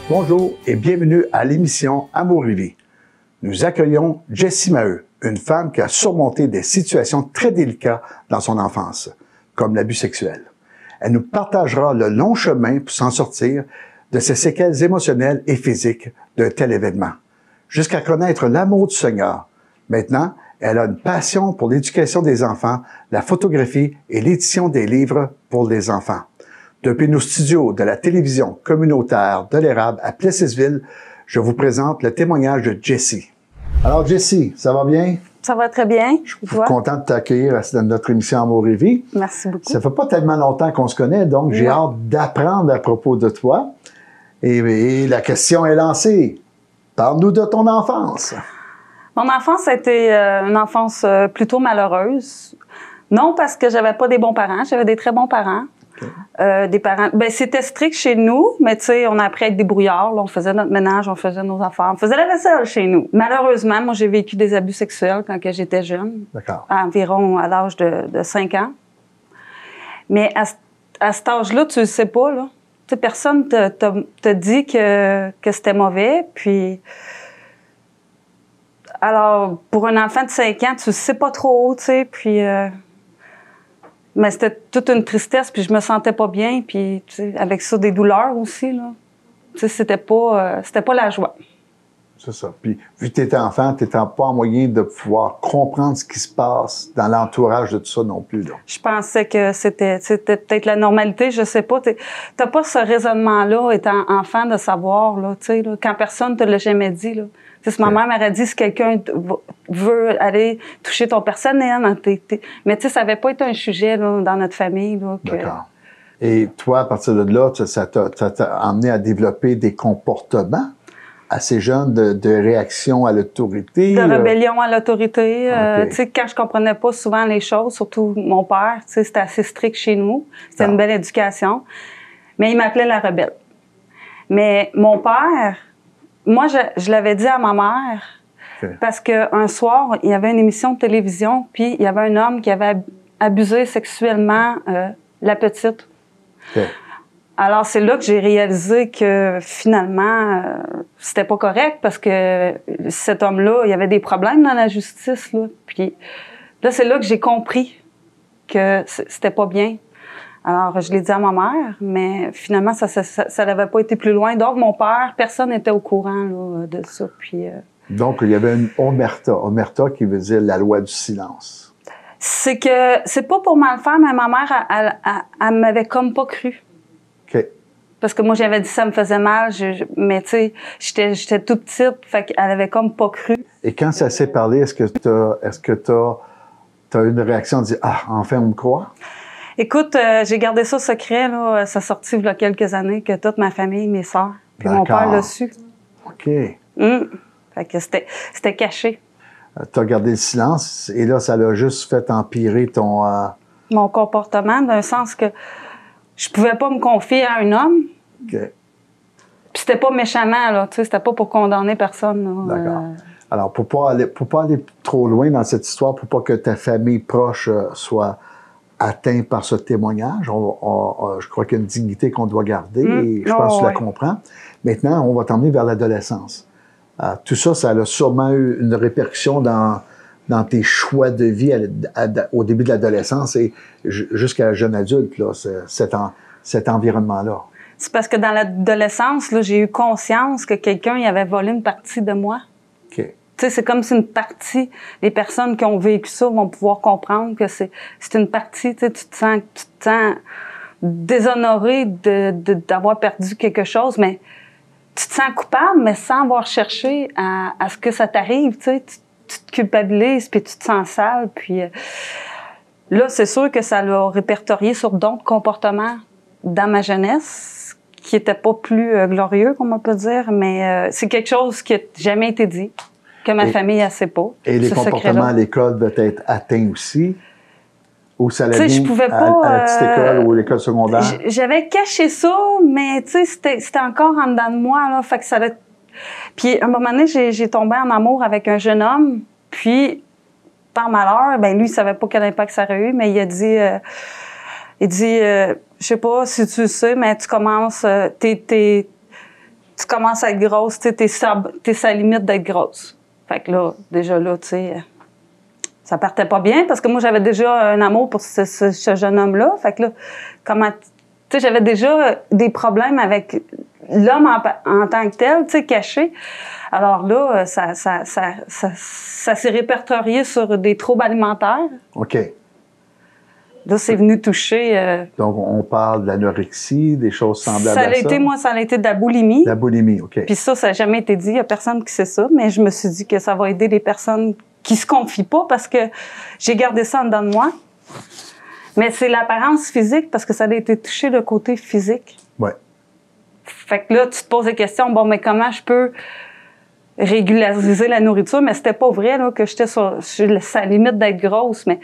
Bonjour et bienvenue à l'émission Amour et Vie. Nous accueillons Jessie Maheu, une femme qui a surmonté des situations très délicates dans son enfance, comme l'abus sexuel. Elle nous partagera le long chemin pour s'en sortir de ses séquelles émotionnelles et physiques d'un tel événement, jusqu'à connaître l'amour du Seigneur. Maintenant, elle a une passion pour l'éducation des enfants, la photographie et l'édition des livres pour les enfants. Depuis nos studios de la télévision communautaire de l'Érable à Plessisville, je vous présente le témoignage de Jessie. Alors Jessie, ça va bien? Ça va très bien. Je suis content de t'accueillir dans notre émission Amour et Vie. Merci beaucoup. Ça fait pas tellement longtemps qu'on se connaît, donc j'ai hâte d'apprendre à propos de toi. Et la question est lancée. Parle-nous de ton enfance. Mon enfance a été une enfance plutôt malheureuse. Non parce que j'avais pas des bons parents, j'avais des très bons parents. Okay. Des parents, ben c'était strict chez nous, mais tu sais, on a appris à être débrouillards. Là, on faisait notre ménage, on faisait nos affaires, on faisait la vaisselle chez nous. Malheureusement, moi, j'ai vécu des abus sexuels quand j'étais jeune. D'accord. Environ à l'âge de 5 ans. Mais à cet âge-là, tu le sais pas, là. Tu sais, personne te dit que c'était mauvais, puis... Alors, pour un enfant de 5 ans, tu sais pas trop, tu sais, puis... Mais c'était toute une tristesse, puis je me sentais pas bien, puis tu sais, avec ça, des douleurs aussi, là. Tu sais, c'était pas la joie. C'est ça. Puis, vu que tu étais enfant, tu n'étais pas en moyen de pouvoir comprendre ce qui se passe dans l'entourage de tout ça non plus, là. Je pensais que c'était peut-être la normalité, je sais pas. T'as pas ce raisonnement-là, étant enfant, de savoir, là, tu sais, là, quand personne te l'a jamais dit, là. Tu sais, si ma mère m'aurait dit, si quelqu'un veut aller toucher ton personnel, mais tu sais, ça n'avait pas été un sujet là, dans notre famille. D'accord. Et toi, à partir de là, ça t'a amené à développer des comportements assez jeunes de réaction à l'autorité? De rébellion à l'autorité. Okay. Tu sais, quand je comprenais pas souvent les choses, surtout mon père, tu sais, c'était assez strict chez nous. C'était une belle éducation. Mais il m'appelait la rebelle. Mais mon père... Moi, je l'avais dit à ma mère, okay. Parce qu'un soir, il y avait une émission de télévision, puis il y avait un homme qui avait abusé sexuellement la petite. Okay. Alors, c'est là que j'ai réalisé que finalement, c'était pas correct, parce que cet homme-là, il y avait des problèmes dans la justice, là. Puis là, c'est là que j'ai compris que c'était pas bien. Alors, je l'ai dit à ma mère, mais finalement, ça n'avait pas été plus loin. Donc, mon père, personne n'était au courant là, de ça. Puis, donc, il y avait une omerta. Omerta qui veut dire la loi du silence. C'est pas pour mal faire, mais ma mère, elle m'avait comme pas cru. OK. Parce que moi, j'avais dit ça me faisait mal, mais tu sais, j'étais toute petite, fait qu'elle avait comme pas cru. Et quand ça s'est parlé, est-ce que t'as eu une réaction de dire « Ah, enfin, on me croit ». Écoute, j'ai gardé ça secret, là. Ça sortit il y a quelques années que toute ma famille, mes sœurs, puis mon père l'a su. OK. Fait que c'était caché. Tu as gardé le silence et là, ça l'a juste fait empirer ton... Mon comportement, d'un sens que je pouvais pas me confier à un homme. OK. Puis c'était pas méchamment, là. Tu sais, c'était pas pour condamner personne, là. D'accord. Alors, pour pas aller trop loin dans cette histoire, pour pas que ta famille proche soit... atteint par ce témoignage. Je crois qu'il y a une dignité qu'on doit garder et je pense que tu la comprends. Maintenant, on va t'emmener vers l'adolescence. Tout ça, ça a sûrement eu une répercussion dans tes choix de vie au début de l'adolescence et jusqu'à jeune adulte, là, cet environnement-là. C'est parce que dans l'adolescence, là, j'ai eu conscience que quelqu'un y avait volé une partie de moi. OK. Tu sais, c'est comme si une partie, les personnes qui ont vécu ça vont pouvoir comprendre que c'est une partie, tu sais, tu te sens déshonoré d'avoir perdu quelque chose, mais tu te sens coupable, mais sans avoir cherché à ce que ça t'arrive, tu sais, tu te culpabilises, puis tu te sens sale, puis là, c'est sûr que ça l'a répertorié sur d'autres comportements dans ma jeunesse, qui n'étaient pas plus glorieux, comme on peut dire, mais c'est quelque chose qui n'a jamais été dit. Que ma famille ne sait pas. Et les comportements à l'école doivent être atteints aussi? Ou ça allait bien à la petite école ou l'école secondaire? J'avais caché ça, mais tu sais, c'était encore en dedans de moi, là. Fait que ça allait... Puis, à un moment donné, j'ai tombé en amour avec un jeune homme. Puis, par malheur, ben lui, il savait pas quel impact ça aurait eu, mais il a dit... je sais pas si tu le sais, mais tu commences... tu commences à être grosse, tu sais, t'es sur la limite d'être grosse. Fait que là, déjà là, tu sais, ça partait pas bien parce que moi, j'avais déjà un amour pour ce jeune homme-là. Fait que là, comment, tu sais, j'avais déjà des problèmes avec l'homme en tant que tel, tu sais, caché. Alors là, ça s'est répertorié sur des troubles alimentaires. OK. Là, c'est venu toucher... Donc, on parle de l'anorexie, des choses semblables à ça? Moi, ça a été de la boulimie. De la boulimie, OK. Puis ça n'a jamais été dit. Il n'y a personne qui sait ça. Mais je me suis dit que ça va aider les personnes qui se confient pas parce que j'ai gardé ça en dedans de moi. Mais c'est l'apparence physique parce que ça a été touché le côté physique. Ouais. Fait que là, tu te poses des questions. Bon, mais comment je peux régulariser la nourriture? Mais c'était pas vrai là, que j'étais sur la limite d'être grosse. Mais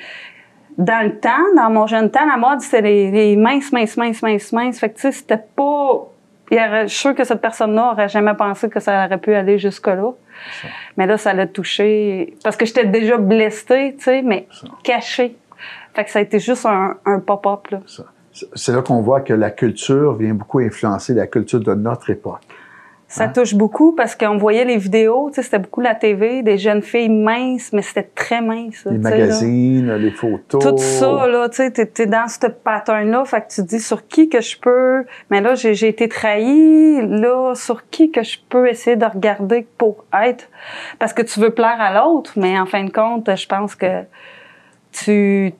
dans le temps, dans mon jeune temps, la mode, c'était les minces. Fait que tu sais, c'était pas... Je suis sûre que cette personne-là aurait jamais pensé que ça aurait pu aller jusque-là. Mais là, ça l'a touché. Parce que j'étais déjà blessée, tu sais, mais cachée. Fait que ça a été juste un pop-up, là. C'est là qu'on voit que la culture vient beaucoup influencer la culture de notre époque. Ça touche beaucoup parce qu'on voyait les vidéos, tu sais, c'était beaucoup la TV, des jeunes filles minces, mais c'était très mince. Les magazines, les photos. Tout ça, là, tu sais, t'es dans ce pattern-là, fait que tu te dis sur qui que je peux... Mais là, j'ai été trahie, là, sur qui que je peux essayer de regarder pour être... Parce que tu veux plaire à l'autre, mais en fin de compte, je pense que c'est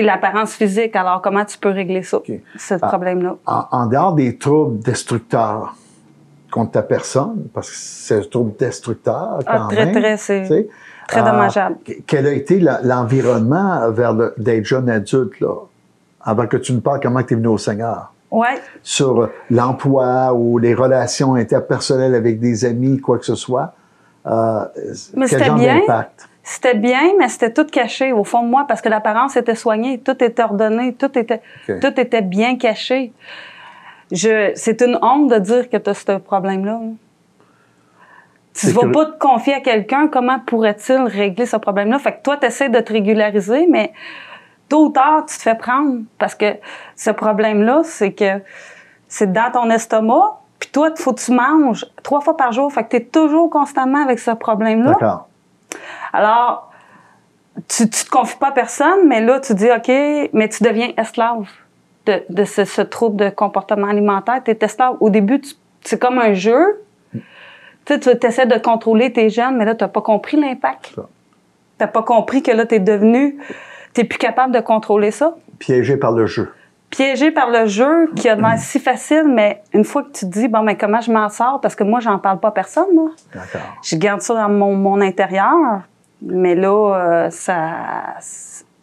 l'apparence physique. Alors, comment tu peux régler ça, ce problème-là? En dehors des troubles destructeurs contre ta personne, parce que c'est un trouble destructeur quand même. C'est très dommageable. Quel a été l'environnement vers d'être jeune adulte, là, avant que tu nous parles comment tu es venu au Seigneur? Oui. Sur l'emploi ou les relations interpersonnelles avec des amis, quoi que ce soit. Mais quel genre d'impact? C'était bien, mais c'était tout caché au fond de moi parce que l'apparence était soignée, tout était ordonné, tout était bien caché. C'est une honte de dire que tu as ce problème-là. Tu ne vas pas te confier à quelqu'un, comment pourrait-il régler ce problème-là? Fait que toi, tu essaies de te régulariser, mais tôt ou tard, tu te fais prendre. Parce que ce problème-là, c'est que c'est dans ton estomac, puis toi, il faut que tu manges 3 fois par jour. Fait que tu es toujours constamment avec ce problème-là. D'accord. Alors, tu te confies pas à personne, mais là, tu dis, OK, mais tu deviens esclave de ce trouble de comportement alimentaire. Tu es esclave. Au début, c'est comme un jeu. Tu essaies de contrôler tes gènes, mais là, tu n'as pas compris l'impact. Tu n'as pas compris que là, tu es plus capable de contrôler ça. Piégé par le jeu. Piégé par le jeu qui a l'air si facile, mais une fois que tu te dis, bon, mais comment je m'en sors? Parce que moi, j'en parle pas à personne, moi. D'accord. Je garde ça dans mon intérieur, mais là,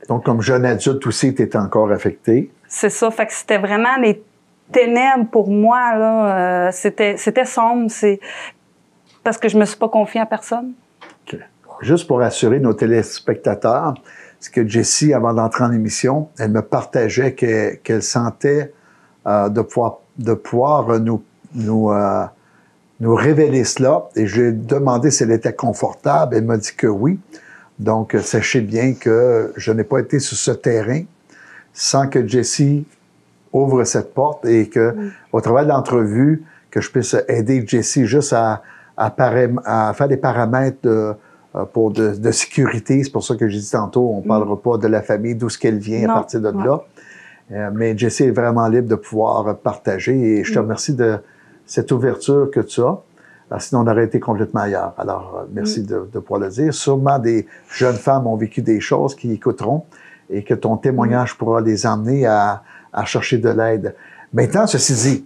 Donc, comme jeune adulte aussi, tu es encore affecté. C'est ça. Fait que c'était vraiment les ténèbres pour moi, là. C'était sombre. Parce que je me suis pas confiée à personne. OK. Juste pour assurer nos téléspectateurs, c'est que Jessie, avant d'entrer en émission, elle me partageait qu'elle sentait de pouvoir nous révéler cela. Et je lui ai demandé si elle était confortable. Elle m'a dit que oui. Donc, sachez bien que je n'ai pas été sur ce terrain sans que Jessie ouvre cette porte et que, au travers de l'entrevue, que je puisse aider Jessie juste à faire des paramètres de sécurité. C'est pour ça que j'ai dit tantôt, on ne parlera pas de la famille, d'où ce qu'elle vient à partir de là. Mais Jessie est vraiment libre de pouvoir partager et je te remercie de cette ouverture que tu as. Alors, sinon, on aurait été complètement ailleurs. Alors, merci de pouvoir le dire. Sûrement, des jeunes femmes ont vécu des choses qui écouteront et que ton témoignage pourra les emmener à chercher de l'aide. Maintenant, ceci dit,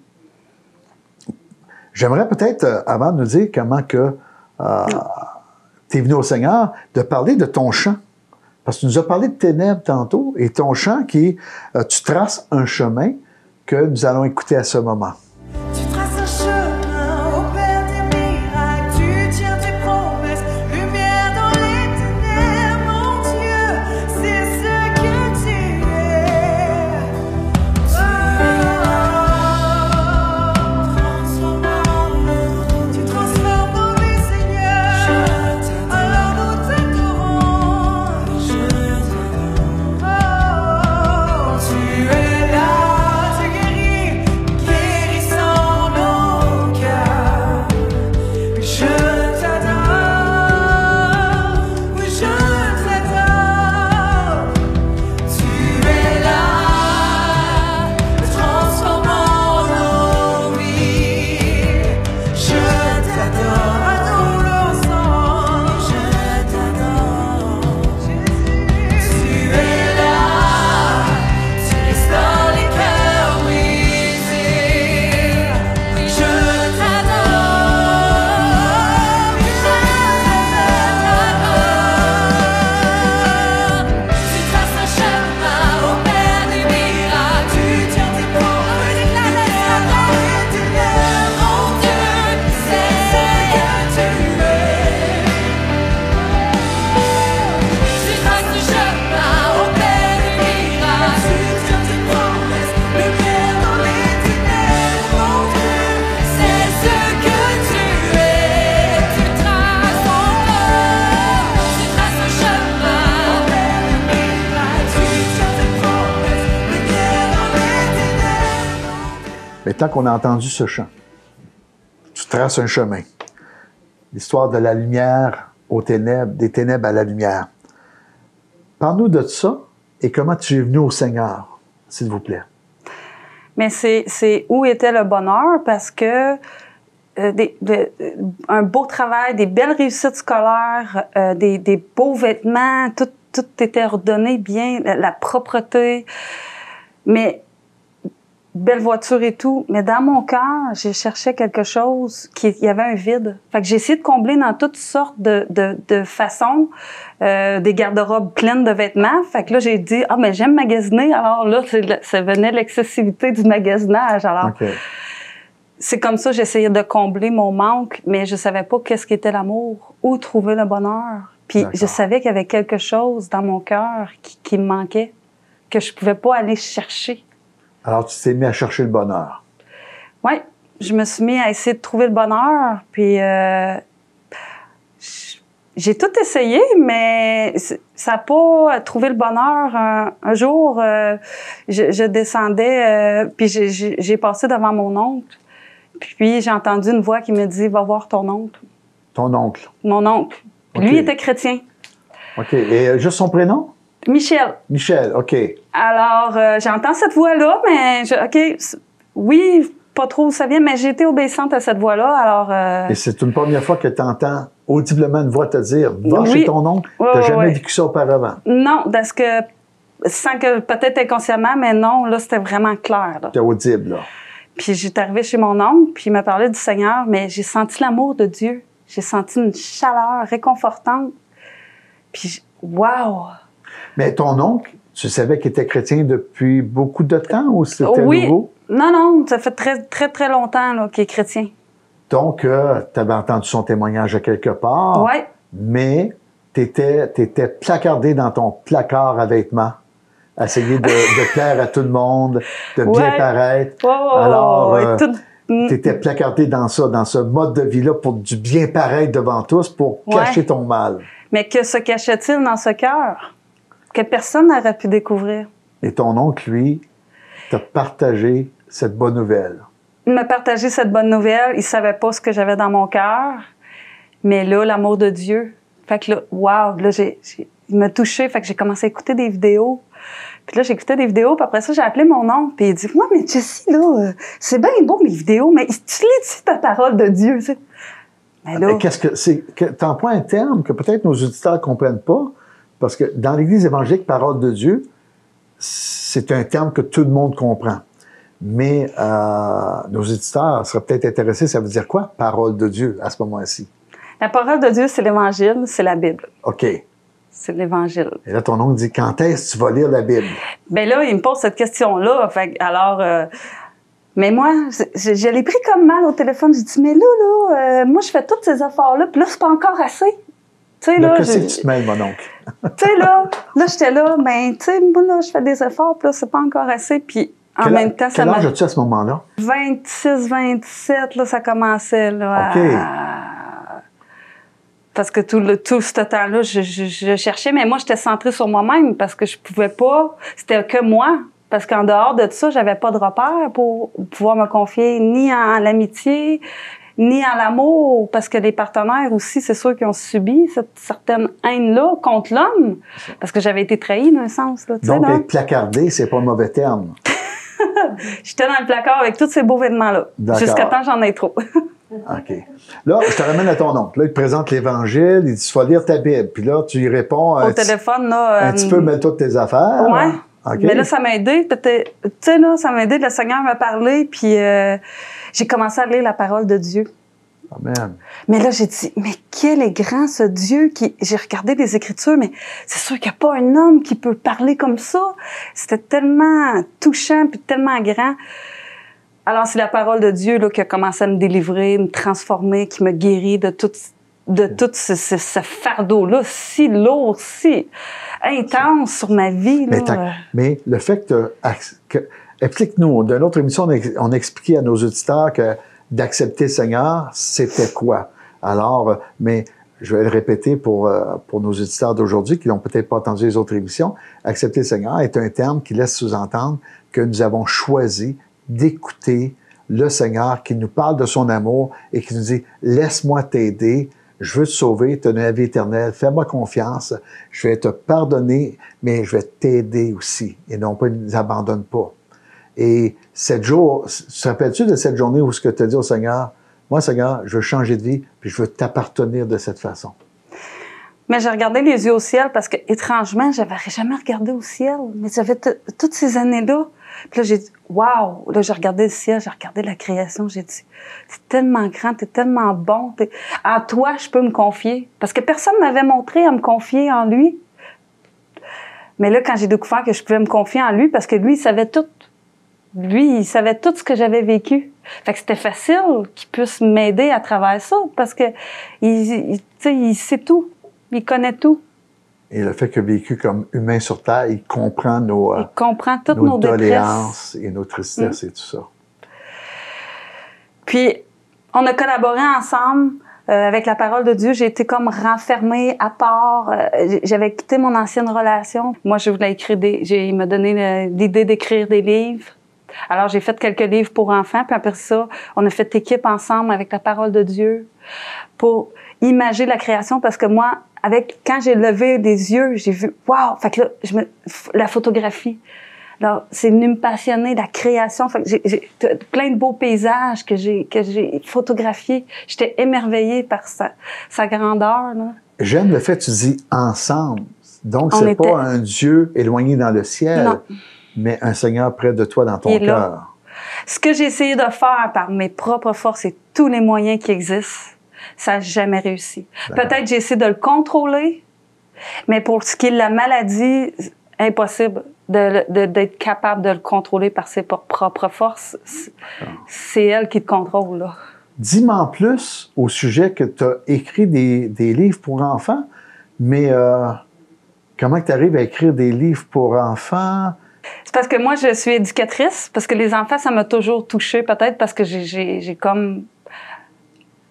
j'aimerais peut-être, avant de nous dire comment que tu es venu au Seigneur, de parler de ton chant. Parce que tu nous as parlé de ténèbres tantôt, et ton chant qui est, tu traces un chemin que nous allons écouter à ce moment. Tu traces un chemin au Père des miracles, tu tiens tes promesses, lumière dans les ténèbres, mon Dieu, c'est ce que tu es. Tu transformes nos vies, Seigneur, alors nous t'adorons. Tu es là, tu guéris Maintenant qu'on a entendu ce chant, tu traces un chemin. L'histoire de la lumière aux ténèbres, des ténèbres à la lumière. Parle-nous de ça et comment tu es venu au Seigneur, s'il vous plaît. Mais c'est où était le bonheur parce que un beau travail, des belles réussites scolaires, des beaux vêtements, tout était ordonné bien, la propreté, mais belle voiture et tout. Mais dans mon cœur, je cherchais quelque chose il y avait un vide. Fait que j'ai essayé de combler dans toutes sortes de façons, des garde-robes pleines de vêtements. Fait que là, j'ai dit, mais j'aime magasiner. Alors là, ça venait l'excessivité du magasinage. Alors, OK. c'est comme ça que j'essayais de combler mon manque, mais je savais pas qu'est-ce qu'était l'amour, où trouver le bonheur. Puis je savais qu'il y avait quelque chose dans mon cœur qui me manquait, que je pouvais pas aller chercher. Alors, tu t'es mis à chercher le bonheur. Oui, je me suis mis à essayer de trouver le bonheur, puis j'ai tout essayé, mais ça n'a pas trouvé le bonheur. Un jour, je descendais, puis j'ai passé devant mon oncle, puis j'ai entendu une voix qui me dit « Va voir ton oncle ». Ton oncle. Mon oncle. Puis OK. lui était chrétien. OK. Et juste son prénom? Michel. Michel, OK. Alors, j'entends cette voix-là, mais oui, pas trop où ça vient, mais j'ai été obéissante à cette voix-là, alors... Et c'est une première fois que tu entends audiblement une voix te dire « Va Oui. chez ton oncle ». Ouais, Tu n'as ouais, jamais ouais. vécu ça auparavant. Non, parce que, sans que, peut-être inconsciemment, mais non, là, c'était vraiment clair, là. C'était audible, là. Puis j'étais arrivée chez mon oncle, puis il m'a parlé du Seigneur, mais j'ai senti l'amour de Dieu. J'ai senti une chaleur réconfortante. Puis, wow! Mais ton oncle, tu savais qu'il était chrétien depuis beaucoup de temps ou c'était Oui. nouveau? Non, ça fait très, très, très longtemps là, qu'il est chrétien. Donc, tu avais entendu son témoignage à quelque part, Oui. mais tu étais placardé dans ton placard à vêtements, à essayer de plaire à tout le monde, de bien Ouais. paraître. Ouais, Alors, ouais, tout... tu étais placardé dans ce mode de vie-là pour du bien paraître devant tous, pour Ouais. cacher ton mal. Mais que se cachait-il dans ce cœur? Que personne n'aurait pu découvrir. Et ton oncle, lui, t'a partagé cette bonne nouvelle. Il m'a partagé cette bonne nouvelle. Il savait pas ce que j'avais dans mon cœur. Mais là, l'amour de Dieu. Fait que là, wow, là, il m'a touché. Fait que j'ai commencé à écouter des vidéos. Puis là, j'écoutais des vidéos. Puis après ça, j'ai appelé mon oncle. Puis il dit, ouais, mais Jessie, là, c'est bien beau, mes vidéos, mais tu lis-tu ta parole de Dieu, tu sais? Mais là, T'emploies un terme que peut-être nos auditeurs ne comprennent pas, parce que dans l'Église évangélique, parole de Dieu, c'est un terme que tout le monde comprend. Mais nos auditeurs seraient peut-être intéressés, ça veut dire quoi, parole de Dieu, à ce moment-ci? la parole de Dieu, c'est l'Évangile, c'est la Bible. OK. Et C'est l'Évangile. là, ton oncle dit, quand est-ce que tu vas lire la Bible? Ben là, il me pose cette question-là. Fait que, alors, mais moi, je l'ai pris comme mal au téléphone. J'ai dit, mais là, moi, je fais toutes ces affaires-là, puis là, c'est pas encore assez. Tu sais, Là, là, qu'est-ce que tu te mêles, mon oncle? tu sais, là, j'étais là, ben, tu sais, moi, là, je fais des efforts, puis là, c'est pas encore assez. Puis en même temps, ça Quel m'a... âge as-tu à ce moment-là? 26, 27, là, ça commençait, là. OK. Parce que tout ce temps-là, je cherchais, mais moi, j'étais centrée sur moi-même parce que je pouvais pas... C'était que moi. Parce qu'en dehors de ça, j'avais pas de repère pour pouvoir me confier ni en l'amitié, ni en l'amour. Parce que les partenaires aussi, c'est sûr qu'ils ont subi cette certaine haine-là contre l'homme. Parce que j'avais été trahie, d'un sens, là. Tu sais, Donc, là. être placardé, c'est pas un mauvais terme. J'étais dans le placard avec tous ces beaux vêtements-là. D'accord. Jusqu'à temps j'en ai trop. OK. Là, je te ramène à ton oncle. Là, il te présente l'Évangile, il dit, tu vas lire ta Bible. Puis là, tu lui réponds... Au téléphone, là... Un petit peu, mets toutes tes affaires. Ouais. Là. OK. Mais là, ça m'a aidé. Peut-être, tu sais, là, ça m'a aidé. Le Seigneur m'a parlé, puis j'ai commencé à lire la parole de Dieu. Amen. Mais là, j'ai dit, mais quel est grand ce Dieu qui... J'ai regardé les Écritures, mais c'est sûr qu'il n'y a pas un homme qui peut parler comme ça. C'était tellement touchant, puis tellement grand. Alors, c'est la parole de Dieu là, qui a commencé à me délivrer, me transformer, qui me guérit de tout ce fardeau-là, si lourd, si intense sur ma vie. Là. Mais le fait explique-nous, dans notre émission, on a expliqué à nos auditeurs que d'accepter le Seigneur, c'était quoi? Alors, mais je vais le répéter pour nos auditeurs d'aujourd'hui qui n'ont peut-être pas entendu les autres émissions, accepter le Seigneur est un terme qui laisse sous-entendre que nous avons choisi d'écouter le Seigneur qui nous parle de son amour et qui nous dit « Laisse-moi t'aider, je veux te sauver, te donner la vie éternelle, fais-moi confiance, je vais te pardonner, mais je vais t'aider aussi. » Et non pas, il ne nous abandonne pas. Et 7 jours, te rappelles-tu de cette journée où ce que tu as dit au Seigneur, « Moi, Seigneur, je veux changer de vie, puis je veux t'appartenir de cette façon. » Mais j'ai regardé les yeux au ciel parce que, étrangement, j'avais jamais regardé au ciel. Mais j'avais toutes ces années-là. Puis là, j'ai dit, waouh! Là, j'ai regardé le ciel, j'ai regardé la création. J'ai dit, t'es tellement grand, t'es tellement bon. À toi, je peux me confier. Parce que personne m'avait montré à me confier en lui. Mais là, quand j'ai découvert que je pouvais me confier en lui, parce que lui, il savait tout. Lui, il savait tout ce que j'avais vécu. Fait que c'était facile qu'il puisse m'aider à travers ça. Parce que, il sait tout. Il connaît tout. Et le fait qu'il a vécu comme humain sur Terre, il comprend nos doléances et nos tristesses et tout ça. Puis, on a collaboré ensemble avec la parole de Dieu. J'ai été comme renfermée à part. J'avais quitté mon ancienne relation. Moi, je voulais écrire il m'a donné l'idée d'écrire des livres. Alors, j'ai fait quelques livres pour enfants. Puis après ça, on a fait équipe ensemble avec la parole de Dieu pour imager la création. Parce que moi, quand j'ai levé les yeux, j'ai vu, wow! Fait que là, la photographie. Alors, c'est venu me passionner, la création. Fait que j'ai plein de beaux paysages que j'ai photographiés. J'étais émerveillée par sa grandeur, là. J'aime le fait que tu dis ensemble. Donc, c'est pas un Dieu éloigné dans le ciel, non, mais un Seigneur près de toi dans ton cœur. Ce que j'ai essayé de faire par mes propres forces et tous les moyens qui existent, ça n'a jamais réussi. Peut-être j'ai essayé de le contrôler, mais pour ce qui est de la maladie, impossible d'être capable de le contrôler par ses propres forces. C'est elle qui te contrôle, là. Dis-moi en plus au sujet que tu as écrit des livres pour enfants, mais comment tu arrives à écrire des livres pour enfants? C'est parce que moi, je suis éducatrice, parce que les enfants, ça m'a toujours touchée, peut-être parce que j'ai comme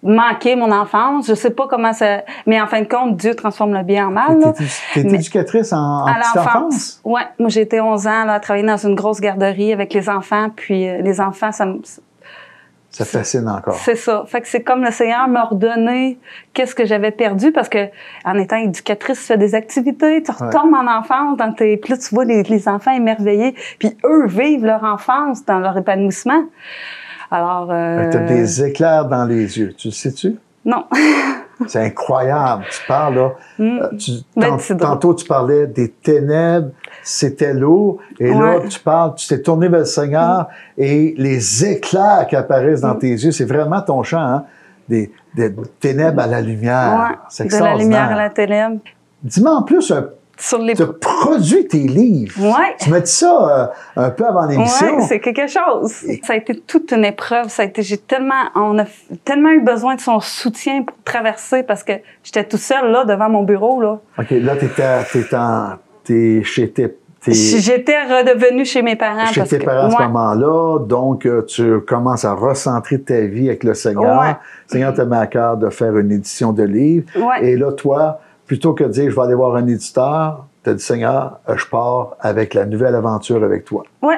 manqué mon enfance. Je sais pas comment ça... Mais en fin de compte, Dieu transforme le bien en mal. T'es éducatrice en petite enfance? Oui. Moi, j'ai été 11 ans là, à travailler dans une grosse garderie avec les enfants. Puis les enfants, ça fascine encore. C'est ça. Fait que c'est comme le Seigneur m'a redonné qu'est-ce que j'avais perdu parce que en étant éducatrice, tu fais des activités, tu retombes en enfance puis là, tu vois les enfants émerveillés, puis eux vivent leur enfance dans leur épanouissement. Alors... Tu as des éclairs dans les yeux, tu le sais-tu? Non. C'est incroyable. Tu parles, là. Tantôt, tu parlais des ténèbres, c'était lourd. Et là, tu t'es tourné vers le Seigneur et les éclairs qui apparaissent dans tes yeux, c'est vraiment ton chant, hein? Des ténèbres à la lumière. C'est extraordinaire. De la lumière à la ténèbre. Dis-moi en plus, tu as produit tes livres. Ouais. Tu m'as dit ça un peu avant l'émission. Oui, c'est quelque chose. Ça a été toute une épreuve. On a tellement eu besoin de son soutien pour traverser parce que j'étais tout seul là devant mon bureau là. Ok, là J'étais redevenue chez mes parents. Chez tes parents à ce moment-là, donc tu commences à recentrer ta vie avec le Seigneur. Ouais. Le Seigneur te met à cœur de faire une édition de livre. Ouais. Et là, toi, plutôt que de dire, je vais aller voir un éditeur, tu as dit, Seigneur, je pars avec la nouvelle aventure avec toi. Oui,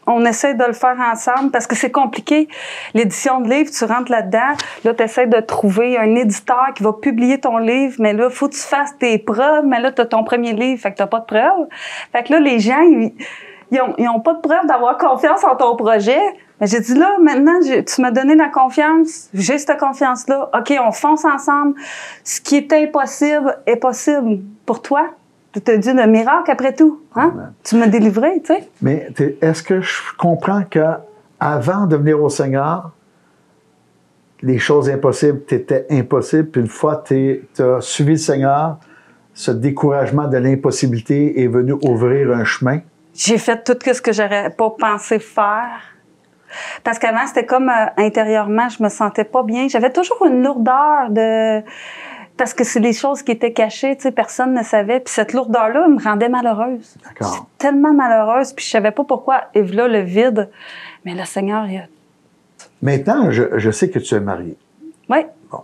on essaie de le faire ensemble parce que c'est compliqué. L'édition de livre, tu rentres là-dedans, là, tu essaies de trouver un éditeur qui va publier ton livre, mais là, il faut que tu fasses tes preuves, mais là, tu as ton premier livre, fait que tu n'as pas de preuves. Fait que là, les gens, ils ont pas de preuve d'avoir confiance en ton projet. Mais j'ai dit là, maintenant, tu m'as donné la confiance, j'ai cette confiance-là. OK, on fonce ensemble. Ce qui est impossible est possible pour toi. Tu te dis le miracle après tout. Hein? Tu m'as délivré, tu sais. Mais est-ce que je comprends qu'avant de venir au Seigneur, les choses impossibles t'étaient impossibles, puis une fois que tu as suivi le Seigneur, ce découragement de l'impossibilité est venu ouvrir un chemin? J'ai fait tout ce que j'aurais pas pensé faire. Parce qu'avant, c'était comme intérieurement, je me sentais pas bien. J'avais toujours une lourdeur parce que c'est des choses qui étaient cachées, tu sais, personne ne savait. Puis cette lourdeur-là me rendait malheureuse. D'accord. J'étais tellement malheureuse, puis je savais pas pourquoi. Et là, le vide. Mais le Seigneur, il a... Maintenant, je sais que tu es mariée. Oui. Bon.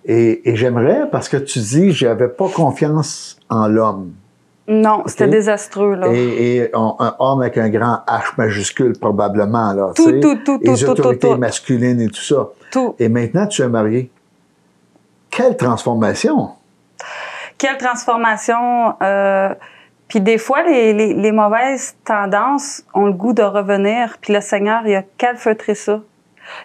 Et j'aimerais, parce que tu dis, j'avais pas confiance en l'homme. Non, c'était OK? désastreux, là. Et un homme avec un grand H majuscule, probablement, là. Tout, tu sais. tout, Les tout, autorités tout. masculines et tout ça. Tout. Et maintenant, tu es marié. Quelle transformation! Quelle transformation! Puis des fois, les mauvaises tendances ont le goût de revenir. Puis le Seigneur, il a calfeutré ça.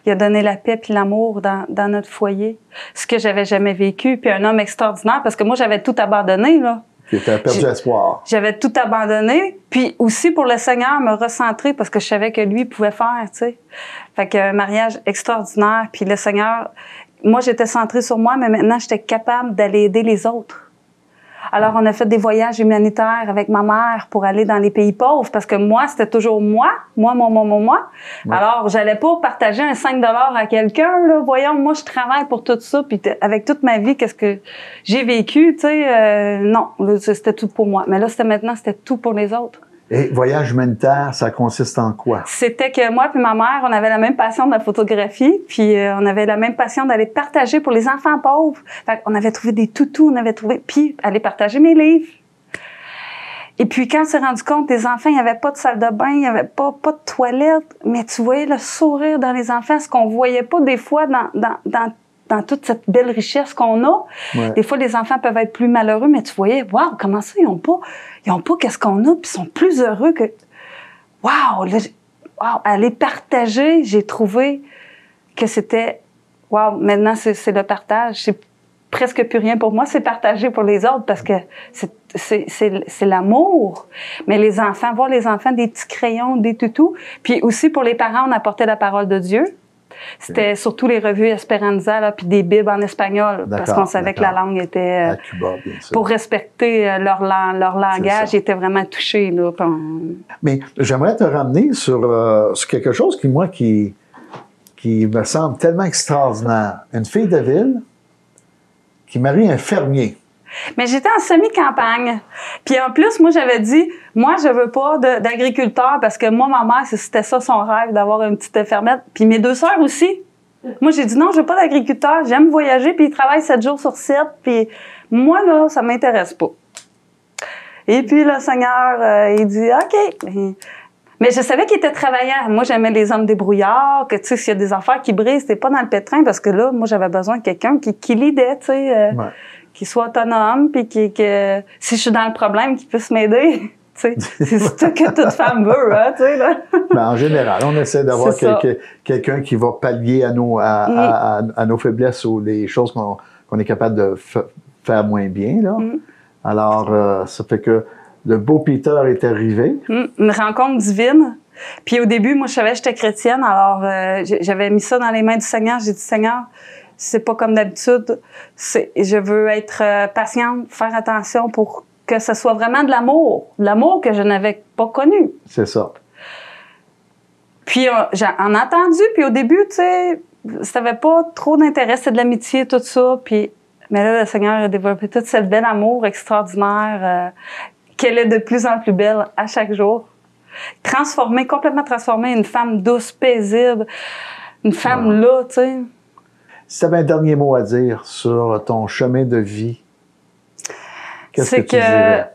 Il a donné la paix puis l'amour dans notre foyer. Ce que j'avais jamais vécu. Puis un homme extraordinaire, parce que moi, j'avais tout abandonné, là. Tu as perdu espoir. J'avais tout abandonné. Puis aussi pour le Seigneur, me recentrer parce que je savais que lui pouvait faire, tu sais. Fait qu'un mariage extraordinaire. Puis le Seigneur, moi, j'étais centrée sur moi, mais maintenant, j'étais capable d'aller aider les autres. Alors, on a fait des voyages humanitaires avec ma mère pour aller dans les pays pauvres parce que moi, c'était toujours moi. Ouais. Alors, j'allais pas partager un 5 $ à quelqu'un, là. Voyons, moi, je travaille pour tout ça. Puis avec toute ma vie, qu'est-ce que j'ai vécu, tu sais, non, là, c'était tout pour moi. Mais là, c'était tout pour les autres. Et voyage humanitaire, ça consiste en quoi? C'était que moi puis ma mère, on avait la même passion de la photographie, puis on avait la même passion d'aller partager pour les enfants pauvres. Fait qu'on avait trouvé des toutous, puis aller partager mes livres. Et puis quand on s'est rendu compte, les enfants, il n'y avait pas de salle de bain, il n'y avait pas de toilette, mais tu voyais le sourire dans les enfants, ce qu'on voyait pas des fois dans toute cette belle richesse qu'on a. Ouais. Des fois, les enfants peuvent être plus malheureux, mais tu voyais, waouh, comment ça, ils ont pas qu'est-ce qu'on a, puis ils sont plus heureux que... Waouh! Aller partager, j'ai trouvé que c'était... Waouh, maintenant, c'est le partage. C'est presque plus rien pour moi, c'est partager pour les autres, parce que c'est l'amour. Mais les enfants, voir les enfants, des petits crayons, des toutous. Puis aussi, pour les parents, on apportait la parole de Dieu. C'était surtout les revues Esperanza, là, puis des bibles en espagnol, parce qu'on savait que la langue était... à Cuba, bien sûr. Pour respecter leur langage, ils étaient vraiment touchés. Là, Mais j'aimerais te ramener sur quelque chose qui me semble tellement extraordinaire. Une fille de ville qui marie un fermier. Mais j'étais en semi-campagne. Puis en plus, moi, j'avais dit, moi, je veux pas d'agriculteur parce que moi, ma mère, c'était ça son rêve, d'avoir une petite fermette. Puis mes deux sœurs aussi. Moi, j'ai dit non, je veux pas d'agriculteur. J'aime voyager, puis ils travaillent 7 jours sur 7. Puis moi, là, ça m'intéresse pas. Et puis le Seigneur, il dit, OK. Mais je savais qu'il était travaillant. Moi, j'aimais les hommes débrouillards, que, tu sais, s'il y a des affaires qui brisent, c'était pas dans le pétrin, parce que là, moi, j'avais besoin de quelqu'un qui l'idait, tu sais. Ouais. Qui soit autonome, puis que si je suis dans le problème, qu'il puisse m'aider. C'est ça que toute femme veut, hein, tu sais, là. Ben, en général, on essaie d'avoir quelqu'un qui va pallier à nos faiblesses ou les choses qu'on est capable de faire moins bien, là. Alors, ça fait que le beau Peter est arrivé. Une rencontre divine. Puis au début, moi, je savais que j'étais chrétienne, alors j'avais mis ça dans les mains du Seigneur. J'ai dit, Seigneur, c'est pas comme d'habitude. Je veux être patiente, faire attention pour que ce soit vraiment de l'amour. L'amour que je n'avais pas connu. C'est ça. Puis, j'ai entendu, puis au début, tu sais, ça n'avait pas trop d'intérêt, c'était de l'amitié, tout ça. Puis, mais là, le Seigneur a développé tout ce bel amour extraordinaire, qu'elle est de plus en plus belle à chaque jour. Complètement transformée, une femme douce, paisible, une femme là, tu sais. Si tu avais un dernier mot à dire sur ton chemin de vie, qu'est-ce que tu dirais?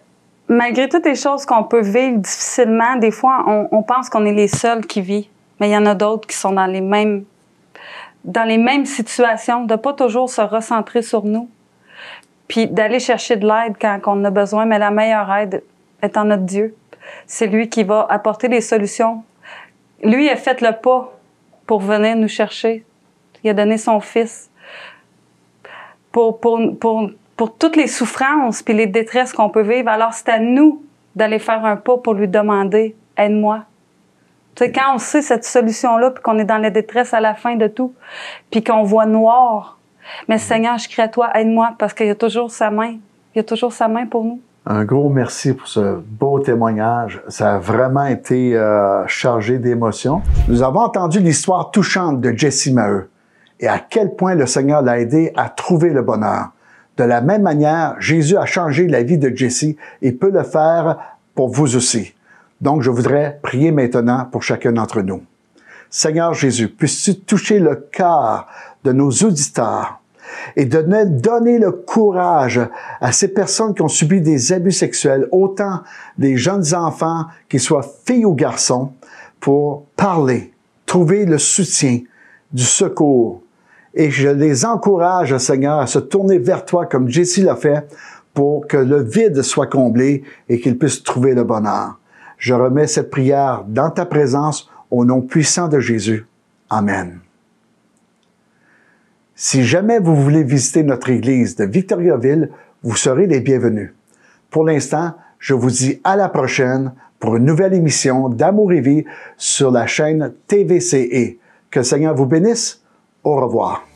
Malgré toutes les choses qu'on peut vivre difficilement, des fois, on pense qu'on est les seuls qui vivent. Mais il y en a d'autres qui sont dans les mêmes situations, de pas toujours se recentrer sur nous. Puis d'aller chercher de l'aide quand on a besoin, mais la meilleure aide est en notre Dieu. C'est lui qui va apporter les solutions. Lui a fait le pas pour venir nous chercher. Il a donné son Fils pour toutes les souffrances puis les détresses qu'on peut vivre. Alors, c'est à nous d'aller faire un pas pour lui demander « Aide-moi ». Tu sais, quand on sait cette solution-là puis qu'on est dans la détresse à la fin de tout, puis qu'on voit noir, mais Seigneur, je crie à toi, aide-moi, parce qu'il y a toujours sa main. Il y a toujours sa main pour nous. Un gros merci pour ce beau témoignage. Ça a vraiment été chargé d'émotions. Nous avons entendu l'histoire touchante de Jessie Maheu et à quel point le Seigneur l'a aidé à trouver le bonheur. De la même manière, Jésus a changé la vie de Jessie et peut le faire pour vous aussi. Donc, je voudrais prier maintenant pour chacun d'entre nous. Seigneur Jésus, puisses-tu toucher le cœur de nos auditeurs et de donner le courage à ces personnes qui ont subi des abus sexuels, autant des jeunes enfants, qu'ils soient filles ou garçons, pour parler, trouver le soutien, du secours. Et je les encourage, Seigneur, à se tourner vers toi comme Jessie l'a fait pour que le vide soit comblé et qu'ils puissent trouver le bonheur. Je remets cette prière dans ta présence au nom puissant de Jésus. Amen. Si jamais vous voulez visiter notre église de Victoriaville, vous serez les bienvenus. Pour l'instant, je vous dis à la prochaine pour une nouvelle émission d'Amour et Vie sur la chaîne TVCE. Que le Seigneur vous bénisse. Au revoir.